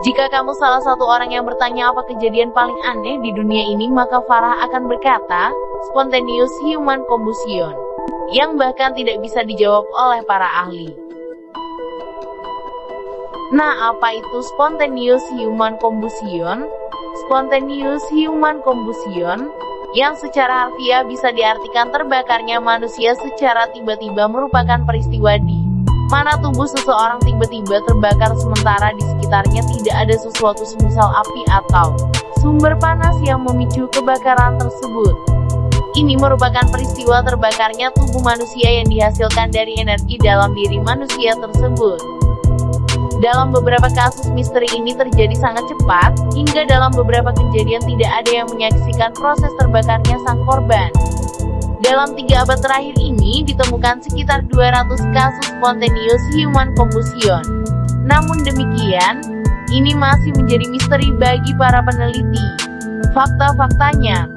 Jika kamu salah satu orang yang bertanya apa kejadian paling aneh di dunia ini, maka Farah akan berkata, spontaneous human combustion, yang bahkan tidak bisa dijawab oleh para ahli. Nah, apa itu spontaneous human combustion? Spontaneous human combustion, yang secara harfiah bisa diartikan terbakarnya manusia secara tiba-tiba, merupakan peristiwa di mana tubuh seseorang tiba-tiba terbakar sementara di sekitarnya tidak ada sesuatu semisal api atau sumber panas yang memicu kebakaran tersebut. Ini merupakan peristiwa terbakarnya tubuh manusia yang dihasilkan dari energi dalam diri manusia tersebut. Dalam beberapa kasus misteri ini terjadi sangat cepat, hingga dalam beberapa kejadian tidak ada yang menyaksikan proses terbakarnya sang korban. Dalam 3 abad terakhir ini, ditemukan sekitar 200 kasus spontaneous human combustion. Namun demikian, ini masih menjadi misteri bagi para peneliti. Fakta-faktanya,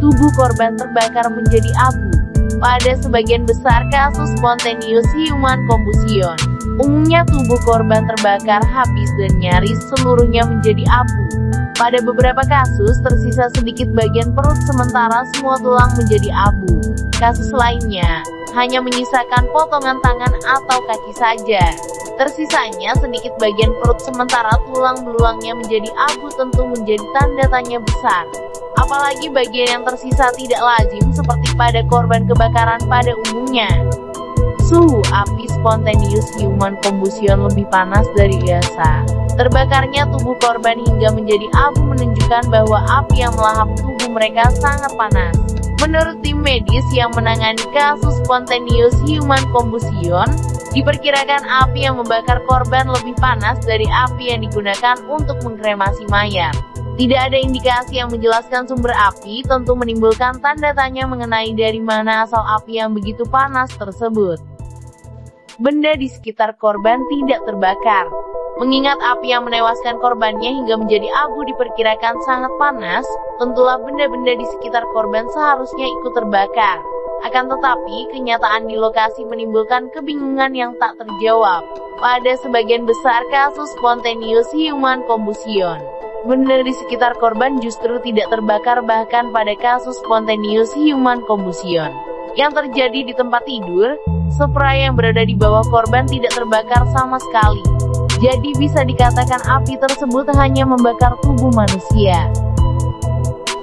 tubuh korban terbakar menjadi abu. Pada sebagian besar kasus spontaneous human combustion, umumnya tubuh korban terbakar habis dan nyaris seluruhnya menjadi abu. Pada beberapa kasus, tersisa sedikit bagian perut sementara semua tulang menjadi abu. Kasus lainnya, hanya menyisakan potongan tangan atau kaki saja. Tersisanya sedikit bagian perut sementara tulang belulangnya menjadi abu, tentu menjadi tanda tanya besar. Apalagi bagian yang tersisa tidak lazim seperti pada korban kebakaran pada umumnya. Suhu api spontaneous human combustion lebih panas dari biasa. Terbakarnya tubuh korban hingga menjadi abu menunjukkan bahwa api yang melahap tubuh mereka sangat panas. Menurut tim medis yang menangani kasus spontaneous human combustion, diperkirakan api yang membakar korban lebih panas dari api yang digunakan untuk mengkremasi mayat. Tidak ada indikasi yang menjelaskan sumber api, tentu menimbulkan tanda tanya mengenai dari mana asal api yang begitu panas tersebut. Benda di sekitar korban tidak terbakar. Mengingat api yang menewaskan korbannya hingga menjadi abu diperkirakan sangat panas, tentulah benda-benda di sekitar korban seharusnya ikut terbakar. Akan tetapi, kenyataan di lokasi menimbulkan kebingungan yang tak terjawab. Pada sebagian besar kasus spontaneous human combustion, benda di sekitar korban justru tidak terbakar. Bahkan pada kasus spontaneous human combustion yang terjadi di tempat tidur, spray yang berada di bawah korban tidak terbakar sama sekali. Jadi bisa dikatakan api tersebut hanya membakar tubuh manusia.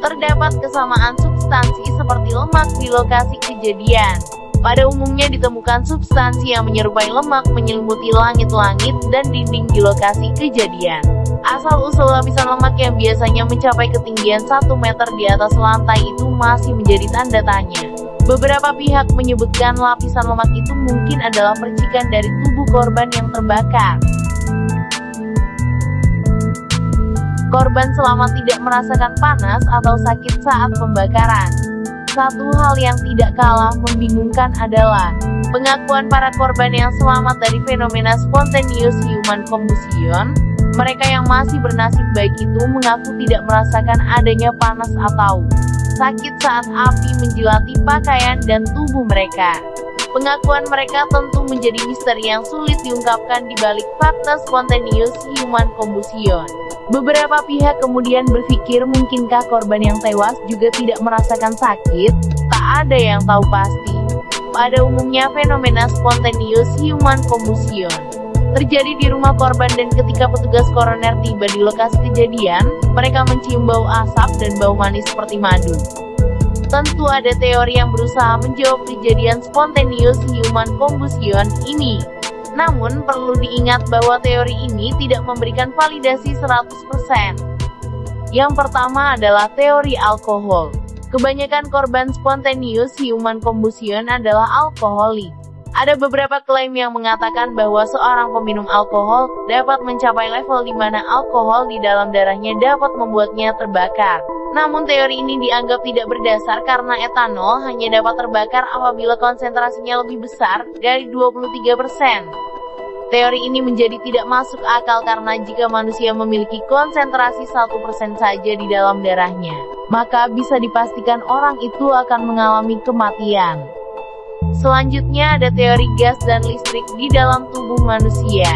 Terdapat kesamaan substansi seperti lemak di lokasi kejadian. Pada umumnya ditemukan substansi yang menyerupai lemak menyelimuti langit-langit dan dinding di lokasi kejadian. Asal-usul lapisan lemak yang biasanya mencapai ketinggian 1 meter di atas lantai itu masih menjadi tanda tanya. Beberapa pihak menyebutkan lapisan lemak itu mungkin adalah percikan dari tubuh korban yang terbakar. Korban selamat tidak merasakan panas atau sakit saat pembakaran. Satu hal yang tidak kalah membingungkan adalah pengakuan para korban yang selamat dari fenomena spontaneous human combustion. Mereka yang masih bernasib baik itu mengaku tidak merasakan adanya panas atau sakit saat api menjilati pakaian dan tubuh mereka. Pengakuan mereka tentu menjadi misteri yang sulit diungkapkan di balik fakta spontaneous human combustion. Beberapa pihak kemudian berpikir mungkinkah korban yang tewas juga tidak merasakan sakit? Tak ada yang tahu pasti. Pada umumnya fenomena spontaneous human combustion terjadi di rumah korban dan ketika petugas koroner tiba di lokasi kejadian, mereka mencium bau asap dan bau manis seperti madu. Tentu ada teori yang berusaha menjawab kejadian spontaneous human combustion ini. Namun perlu diingat bahwa teori ini tidak memberikan validasi 100%. Yang pertama adalah teori alkohol. Kebanyakan korban spontaneous human combustion adalah alkoholik. Ada beberapa klaim yang mengatakan bahwa seorang peminum alkohol dapat mencapai level di mana alkohol di dalam darahnya dapat membuatnya terbakar. Namun teori ini dianggap tidak berdasar karena etanol hanya dapat terbakar apabila konsentrasinya lebih besar dari 23%. Teori ini menjadi tidak masuk akal karena jika manusia memiliki konsentrasi 1% saja di dalam darahnya, maka bisa dipastikan orang itu akan mengalami kematian. Selanjutnya ada teori gas dan listrik di dalam tubuh manusia.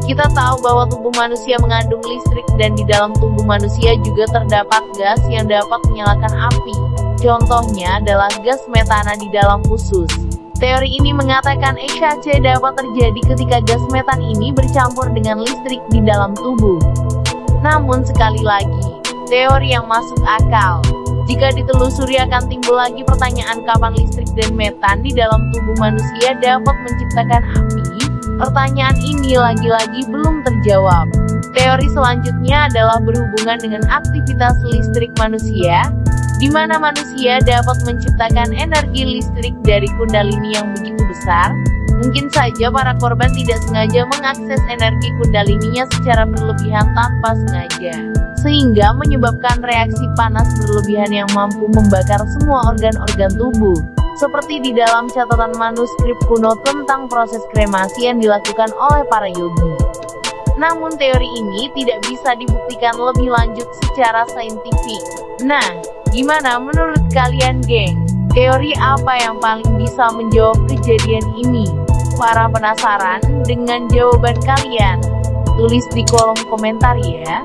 Kita tahu bahwa tubuh manusia mengandung listrik dan di dalam tubuh manusia juga terdapat gas yang dapat menyalakan api. Contohnya adalah gas metana di dalam usus. Teori ini mengatakan ECC dapat terjadi ketika gas metan ini bercampur dengan listrik di dalam tubuh. Namun sekali lagi, teori yang masuk akal. Jika ditelusuri akan timbul lagi pertanyaan kapan listrik dan metan di dalam tubuh manusia dapat menciptakan api. Pertanyaan ini lagi-lagi belum terjawab. Teori selanjutnya adalah berhubungan dengan aktivitas listrik manusia, di mana manusia dapat menciptakan energi listrik dari kundalini yang begitu besar. Mungkin saja para korban tidak sengaja mengakses energi kundalininya secara berlebihan tanpa sengaja, sehingga menyebabkan reaksi panas berlebihan yang mampu membakar semua organ-organ tubuh. Seperti di dalam catatan manuskrip kuno tentang proses kremasi yang dilakukan oleh para yogi. Namun teori ini tidak bisa dibuktikan lebih lanjut secara saintifik. Nah, gimana menurut kalian, geng? Teori apa yang paling bisa menjawab kejadian ini? Para penasaran dengan jawaban kalian? Tulis di kolom komentar ya.